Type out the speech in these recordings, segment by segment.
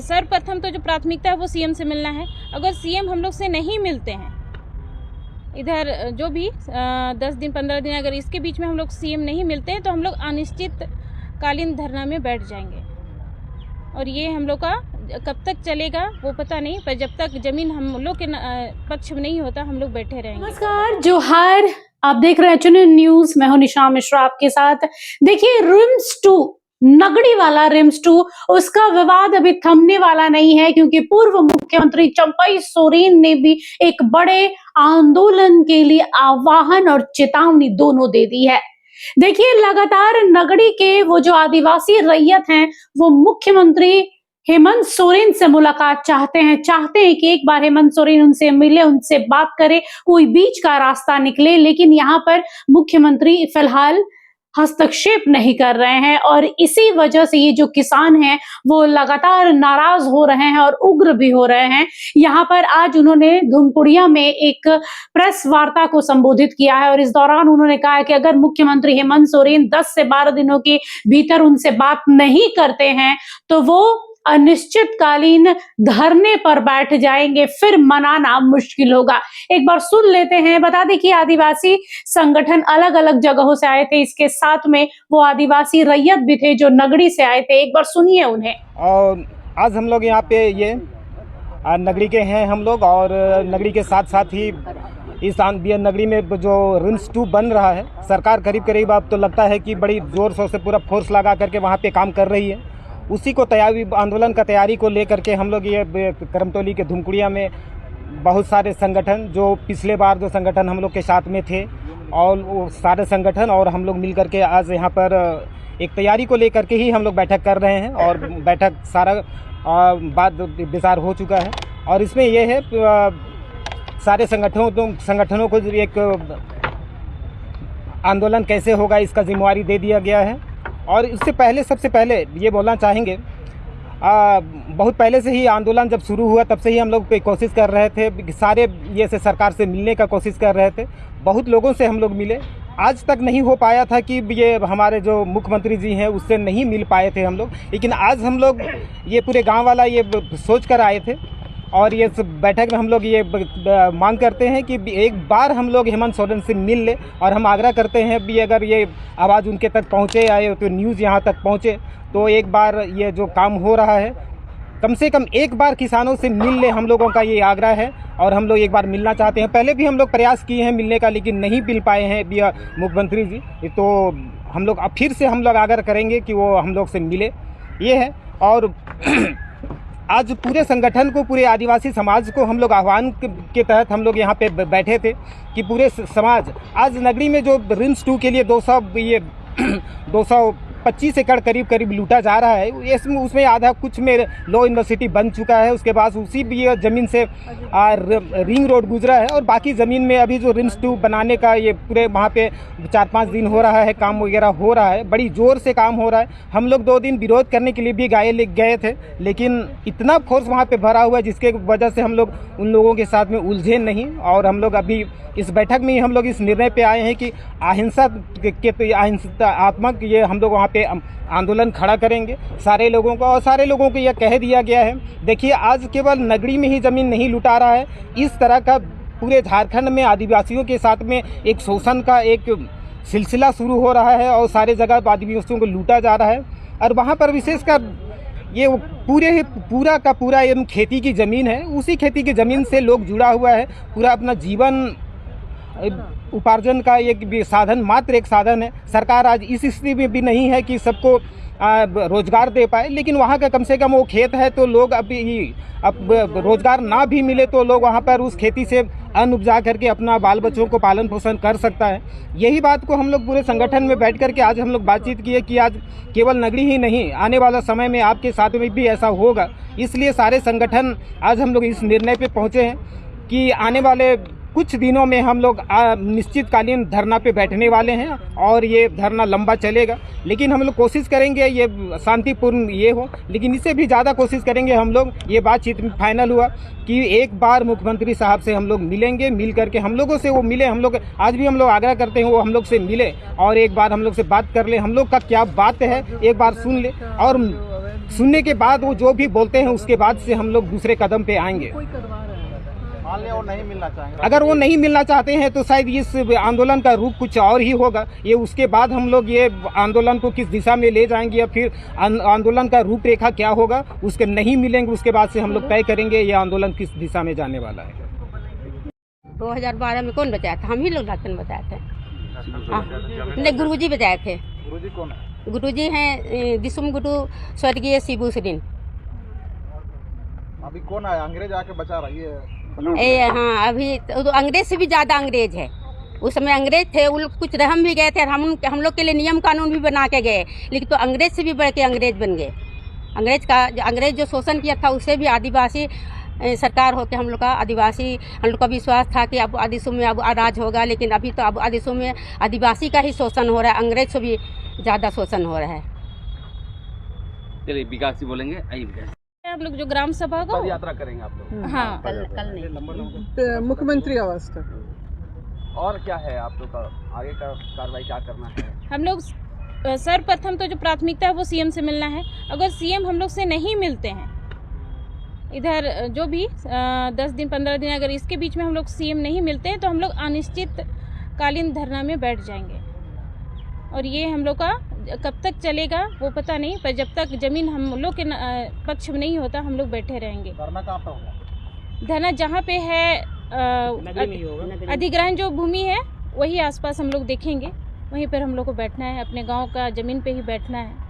सर्वप्रथम तो जो प्राथमिकता है वो सीएम से मिलना है। अगर सीएम हम लोग से नहीं मिलते हैं, इधर जो भी 10 दिन 15 दिन अगर इसके बीच में हम लोग सीएम नहीं मिलते हैं तो हम लोग अनिश्चितकालीन धरना में बैठ जाएंगे। और ये हम लोग का कब तक चलेगा वो पता नहीं, पर जब तक जमीन हम लोग के पक्ष में नहीं होता हम लोग बैठे रहेंगे। नमस्कार, जोहार, आप देख रहे हैं चुनिंदा न्यूज। मैं हूं निशा मिश्रा आपके साथ। देखिए, रिम्स 2 नगड़ी वाला रिम्स 2 उसका विवाद अभी थमने वाला नहीं है, क्योंकि पूर्व मुख्यमंत्री चंपई सोरेन ने भी एक बड़े आंदोलन के लिए आह्वान और चेतावनी दोनों दे दी है। देखिए, लगातार नगड़ी के वो जो आदिवासी रैयत हैं वो मुख्यमंत्री हेमंत सोरेन से मुलाकात चाहते हैं कि एक बार हेमंत सोरेन उनसे मिले, उनसे बात करे, कोई बीच का रास्ता निकले। लेकिन यहाँ पर मुख्यमंत्री फिलहाल हस्तक्षेप नहीं कर रहे हैं और इसी वजह से ये जो किसान हैं वो लगातार नाराज हो रहे हैं और उग्र भी हो रहे हैं। यहाँ पर आज उन्होंने धुमकुड़िया में एक प्रेस वार्ता को संबोधित किया है और इस दौरान उन्होंने कहा है कि अगर मुख्यमंत्री हेमंत सोरेन 10 से 12 दिनों के भीतर उनसे बात नहीं करते हैं तो वो अनिश्चितकालीन धरने पर बैठ जाएंगे, फिर मनाना मुश्किल होगा। एक बार सुन लेते हैं। बता दें कि आदिवासी संगठन अलग अलग जगहों से आए थे, इसके साथ में वो आदिवासी रैयत भी थे जो नगड़ी से आए थे। एक बार सुनिए उन्हें। और आज हम लोग यहाँ पे ये नगड़ी के हैं हम लोग, और नगड़ी के साथ साथ ही इस नगरी में जो रिम्स 2 बन रहा है, सरकार करीब करीब अब तो लगता है कि बड़ी जोर शोर से पूरा फोर्स लगा करके वहाँ पे काम कर रही है। उसी को आंदोलन का तैयारी को लेकर के हम लोग ये करमटोली के धुमकुड़िया में बहुत सारे संगठन, जो पिछले बार जो संगठन हम लोग के साथ में थे, और वो सारे संगठन और हम लोग मिल करके आज यहाँ पर एक तैयारी को लेकर के ही हम लोग बैठक कर रहे हैं। और बैठक सारा बात विचार हो चुका है और इसमें ये है सारे संगठनों को एक आंदोलन कैसे होगा इसका जिम्मेवारी दे दिया गया है। और इससे पहले सबसे पहले ये बोलना चाहेंगे, बहुत पहले से ही आंदोलन जब शुरू हुआ तब से ही हम लोग कोशिश कर रहे थे, सारे ये से सरकार से मिलने का कोशिश कर रहे थे। बहुत लोगों से हम लोग मिले, आज तक नहीं हो पाया था कि ये हमारे जो मुख्यमंत्री जी हैं उससे नहीं मिल पाए थे हम लोग। लेकिन आज हम लोग ये पूरे गांव वाला ये सोच कर आए थे और ये बैठक में हम लोग ये मांग करते हैं कि एक बार हम लोग हेमंत सोरेन से मिल ले। और हम आग्रह करते हैं भी अगर ये आवाज़ उनके तक पहुँचे या तो न्यूज़ यहाँ तक पहुँचे तो एक बार ये जो काम हो रहा है कम से कम एक बार किसानों से मिल ले, हम लोगों का ये आग्रह है। और हम लोग एक बार मिलना चाहते हैं। पहले भी हम लोग प्रयास किए हैं मिलने का, लेकिन नहीं मिल पाए हैं मुख्यमंत्री जी। तो हम लोग अब फिर से हम लोग आग्रह करेंगे कि वो हम लोग से मिले, ये है। और आज पूरे संगठन को, पूरे आदिवासी समाज को हम लोग आह्वान के तहत हम लोग यहाँ पे बैठे थे कि पूरे समाज आज नगरी में जो रिम्स 2 के लिए 225 एकड़ करीब लूटा जा रहा है, इसमें उसमें आधा कुछ में लॉ यूनिवर्सिटी बन चुका है, उसके बाद उसी भी ज़मीन से रिंग रोड गुजरा है और बाकी ज़मीन में अभी जो रिम्स 2 बनाने का ये पूरे वहाँ पे 4-5 दिन हो रहा है, काम वगैरह हो रहा है, बड़ी ज़ोर से काम हो रहा है। हम लोग 2 दिन विरोध करने के लिए भी गए थे, लेकिन इतना फोर्स वहाँ पे भरा हुआ है जिसके वजह से हम लोग उन लोगों के साथ में उलझे नहीं। और हम लोग अभी इस बैठक में ही हम लोग इस निर्णय पे आए हैं कि अहिंसात्मक ये हम लोग वहाँ पे आंदोलन खड़ा करेंगे सारे लोगों का। और सारे लोगों को यह कह दिया गया है, देखिए आज केवल नगरी में ही ज़मीन नहीं लुटा रहा है, इस तरह का पूरे झारखंड में आदिवासियों के साथ में एक शोषण का एक सिलसिला शुरू हो रहा है और सारे जगह आदिवासियों को लूटा जा रहा है। और वहाँ पर विशेषकर ये पूरा का पूरा ये खेती की ज़मीन है, उसी खेती की ज़मीन से लोग जुड़ा हुआ है, पूरा अपना जीवन उपार्जन का एक साधन, मात्र एक साधन है। सरकार आज इस स्थिति में भी नहीं है कि सबको रोजगार दे पाए, लेकिन वहाँ का कम से कम वो खेत है तो लोग अब रोजगार ना भी मिले तो लोग वहाँ पर उस खेती से अन्न उपजा करके अपना बाल बच्चों को पालन पोषण कर सकता है। यही बात को हम लोग पूरे संगठन में बैठ करके आज हम लोग बातचीत किए कि आज केवल नगरी ही नहीं, आने वाला समय में आपके साथ में भी ऐसा होगा। इसलिए सारे संगठन आज हम लोग इस निर्णय पे पहुँचे हैं कि आने वाले कुछ दिनों में हम लोग निश्चितकालीन धरना पे बैठने वाले हैं और ये धरना लंबा चलेगा। लेकिन हम लोग कोशिश करेंगे ये शांतिपूर्ण ये हो, लेकिन इससे भी ज़्यादा कोशिश करेंगे हम लोग। ये बातचीत फाइनल हुआ कि एक बार मुख्यमंत्री साहब से हम लोग मिलेंगे, मिल करके हम लोगों से वो मिले, हम लोग आज भी हम लोग आग्रह करते हैं वो हम लोग से मिले और एक बार हम लोग से बात कर ले, हम लोग का क्या बात है एक बार सुन ले। और सुनने के बाद वो जो भी बोलते हैं उसके बाद से हम लोग दूसरे कदम पे आएंगे। मान लिया वो नहीं मिलना चाहेंगे, अगर वो नहीं मिलना चाहते हैं तो शायद इस आंदोलन का रूप कुछ और ही होगा। ये उसके बाद हम लोग ये आंदोलन को किस दिशा में ले जाएंगे या फिर आंदोलन का रूपरेखा क्या होगा, उसके नहीं मिलेंगे उसके बाद से हम लोग तय करेंगे ये आंदोलन किस दिशा में जाने वाला है। 2012 में कौन बचाया था? हम ही लोग राशन बताए थे। नहीं, गुरुजी बचाए थे। गुरुजी कौन है? गुरुजी हैं दिसुम गुरु स्वर्गीय शिबू सुरीन। अभी कौन आया? अंग्रेज आके बचा रही है। हाँ, अभी तो अंग्रेज से भी ज़्यादा अंग्रेज है। उस समय अंग्रेज थे, वो लोग कुछ रहम भी गए थे और हम लोग के लिए नियम कानून भी बना के गए, लेकिन तो अंग्रेज से भी बढ़ के अंग्रेज बन गए। अंग्रेज जो शोषण किया था उससे भी आदिवासी सरकार होकर हम लोग का आदिवासी, हम लोग का विश्वास था कि अब आदिशु में अब राज होगा, लेकिन अभी तो अब आदिशु में आदिवासी का ही शोषण हो रहा है, अंग्रेज से भी ज़्यादा शोषण हो रहा है। चलिए विकास जी बोलेंगे। आइए विकास, हम लोग जो ग्राम सभा को पद यात्रा करेंगे आप लोग। हाँ, कल नहीं। मुख्यमंत्री आवास तक। और क्या है आप लोग का आगे का कार्रवाई, क्या करना है? हम लोग सर्वप्रथम तो जो प्राथमिकता है वो सीएम से मिलना है। अगर सीएम हम लोग से नहीं मिलते हैं, इधर जो भी 10 दिन 15 दिन अगर इसके बीच में हम लोग सीएम नहीं मिलते हैं तो हम लोग अनिश्चितकालीन धरना में बैठ जाएंगे। और ये हम लोग का कब तक चलेगा वो पता नहीं, पर जब तक जमीन हम लोग के पक्ष में नहीं होता हम लोग बैठे रहेंगे। धरना कहाँ पे होगा? धरना जहाँ पे है अधिग्रहण जो भूमि है वही आसपास हम लोग देखेंगे, वहीं पर हम लोग को बैठना है, अपने गांव का ज़मीन पे ही बैठना है।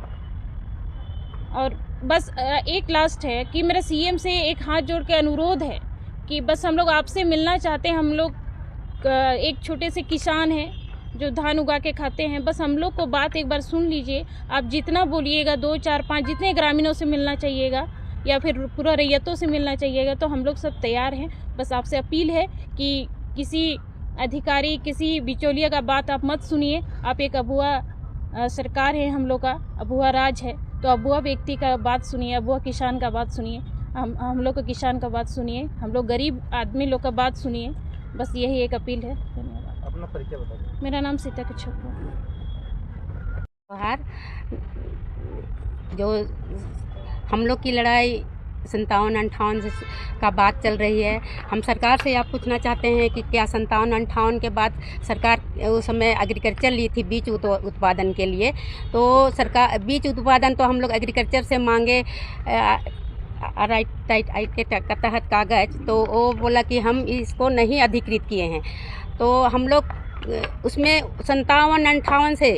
और बस एक लास्ट है कि मेरा सीएम से एक हाथ जोड़ के अनुरोध है कि बस हम लोग आपसे मिलना चाहते हैं। हम लोग एक छोटे से किसान हैं जो धान उगा के खाते हैं, बस हम लोग को बात एक बार सुन लीजिए। आप जितना बोलिएगा 2, 4, 5 जितने ग्रामीणों से मिलना चाहिएगा या फिर पूरा रैयतों से मिलना चाहिएगा तो हम लोग सब तैयार हैं। बस आपसे अपील है कि किसी अधिकारी, किसी बिचौलिया का बात आप मत सुनिए। आप एक अबुआ सरकार है, हम लोग का अबुआ राज है, तो अबुआ व्यक्ति का बात सुनिए, अबुआ किसान का बात सुनिए, हम लोग का किसान का बात सुनिए, हम लोग गरीब आदमी लोग का बात सुनिए। बस यही एक अपील है। धन्यवाद। अपना परिचय बताइए। मेरा नाम सीता कच्छप है। बाहर जो हम लोग की लड़ाई 57-58 का बात चल रही है, हम सरकार से आप पूछना चाहते हैं कि क्या 57-58 के बाद सरकार उस समय एग्रीकल्चर ली थी बीज उत्पादन के लिए, तो सरकार बीज उत्पादन तो हम लोग एग्रीकल्चर से मांगे राइट के तहत कागज़, तो वो बोला कि हम इसको नहीं अधिकृत किए हैं। तो हम लोग उसमें 57-58 से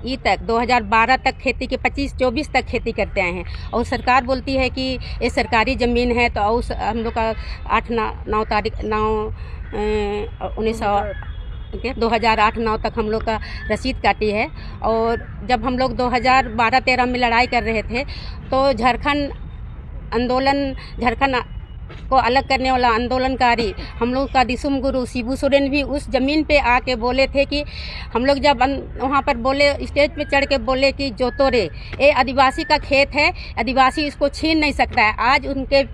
ई तक 2012 तक खेती के 25-24 तक खेती करते आए हैं, और सरकार बोलती है कि ये सरकारी ज़मीन है। तो उस हम लोग का 2008-9 तक हम लोग का रसीद काटी है। और जब हम लोग 2012-13 में लड़ाई कर रहे थे तो झारखंड को अलग करने वाला आंदोलनकारी हम लोग का दिसुम गुरु शिबू सोरेन भी उस ज़मीन पे आके बोले थे कि हम लोग जब वहाँ पर बोले, स्टेज पे चढ़ के बोले कि जो तो रे ये आदिवासी का खेत है, आदिवासी इसको छीन नहीं सकता है। आज उनके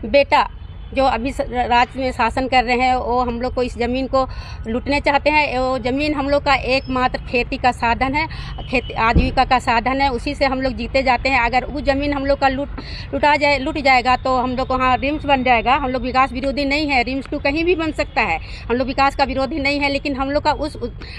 बेटा जो अभी राज्य में शासन कर रहे हैं वो हम लोग को इस ज़मीन को लूटने चाहते हैं। वो ज़मीन हम लोग का एकमात्र खेती का साधन है, खेती आजीविका का साधन है, उसी से हम लोग जीते जाते हैं। अगर वो ज़मीन हम लोग का लूट जाएगा तो हम लोग को वहाँ रिम्स बन जाएगा। हम लोग विकास विरोधी नहीं है, रिम्स टू कहीं भी बन सकता है, हम लोग विकास का विरोधी नहीं है, लेकिन हम लोग का उस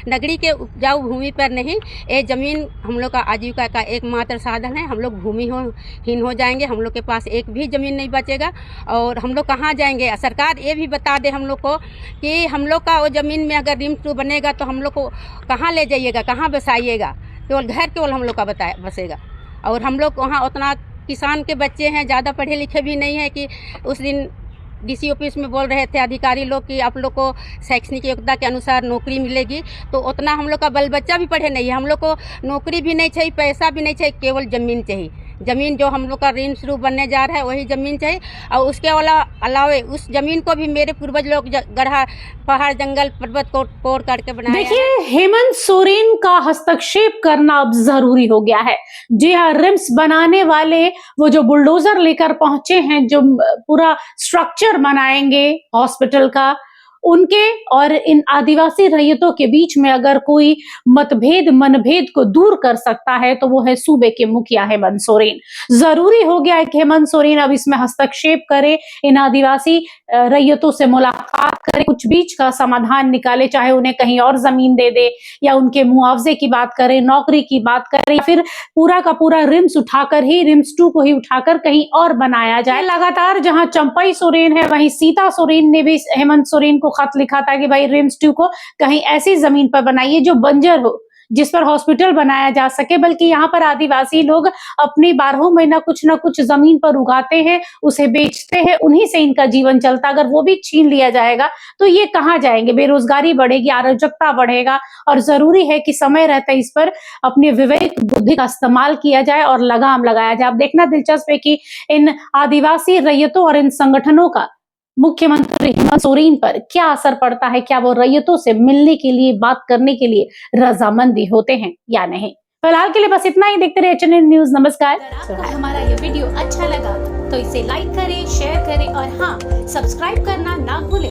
नगरी के उपजाऊ भूमि पर नहीं, ये ज़मीन हम लोग का आजीविका का एकमात्र साधन है। हम लोग भूमिहीन हो जाएंगे, हम लोग के पास एक भी ज़मीन नहीं बचेगा और हम लोग कहाँ जाएंगे। सरकार ये भी बता दे हम लोग को कि हम लोग का वो ज़मीन में अगर रिम 2 बनेगा तो हम लोग को कहाँ ले जाइएगा, कहाँ बसाइएगा। केवल घर केवल हम लोग का बसेगा। और हम लोग वहाँ उतना किसान के बच्चे हैं, ज़्यादा पढ़े लिखे भी नहीं है कि उस दिन डीसी ऑफिस में बोल रहे थे अधिकारी लोग कि आप लोग को शैक्षणिक योग्यता के अनुसार नौकरी मिलेगी, तो उतना हम लोग का बल बच्चा भी पढ़े नहीं है। हम लोग को नौकरी भी नहीं चाहिए, पैसा भी नहीं चाहिए, केवल ज़मीन चाहिए। ज़मीन जो हम लोग का ऋण शुरू बनने जा रहा है वही ज़मीन चाहिए। और उसके अलावे उस ज़मीन को भी मेरे पूर्वज लोग गढ़ा, पहाड़, जंगल, पर्वत को तोड़ करके बनाया। देखिए, हेमंत सोरेन का हस्तक्षेप करना अब जरूरी हो गया है। जी हाँ, रिम्स बनाने वाले वो जो बुलडोजर लेकर पहुंचे हैं, जो पूरा स्ट्रक्चर बनाएंगे हॉस्पिटल का, उनके और इन आदिवासी रैयतों के बीच में अगर कोई मतभेद मनभेद को दूर कर सकता है तो वो है सूबे के मुखिया हेमंत सोरेन। जरूरी हो गया है कि हेमंत सोरेन अब इसमें हस्तक्षेप करे, इन आदिवासी रैयतों से मुलाकात करे, कुछ बीच का समाधान निकाले, चाहे उन्हें कहीं और जमीन दे दे या उनके मुआवजे की बात करे, नौकरी की बात करे, फिर पूरा का पूरा रिम्स उठाकर ही रिम्स 2 को ही उठाकर कहीं और बनाया जाए। लगातार जहां चंपई सोरेन है वहीं सीता सोरेन ने भी हेमंत सोरेन को खत लिखा था कि भाई रिम्स 2 को कहीं ऐसी जमीन पर बनाइए जो बंजर हो, जिस पर हॉस्पिटल बनाया जा सके। बल्कि यहाँ पर आदिवासी लोग अपनी 12 महीना कुछ ना कुछ जमीन पर उगाते हैं, उसे बेचते हैं, उन्हीं से इनका जीवन चलता। अगर वो भी छीन लिया जाएगा तो ये कहाँ जाएंगे? बेरोजगारी बढ़ेगी, अराजकता बढ़ेगा और जरूरी है कि समय रहते इस पर अपने विवेक बुद्धि का इस्तेमाल किया जाए और लगाम लगाया जाए। अब देखना दिलचस्प है कि इन आदिवासी रैयतों और इन संगठनों का मुख्यमंत्री हेमंत सोरेन पर क्या असर पड़ता है, क्या वो रैयतों से मिलने के लिए, बात करने के लिए रजामंदी होते हैं या नहीं। फिलहाल के लिए बस इतना ही। देखते रहिए HNN न्यूज। नमस्कार। अगर आपको हमारा ये वीडियो अच्छा लगा तो इसे लाइक करें, शेयर करें और हाँ, सब्सक्राइब करना ना भूलें।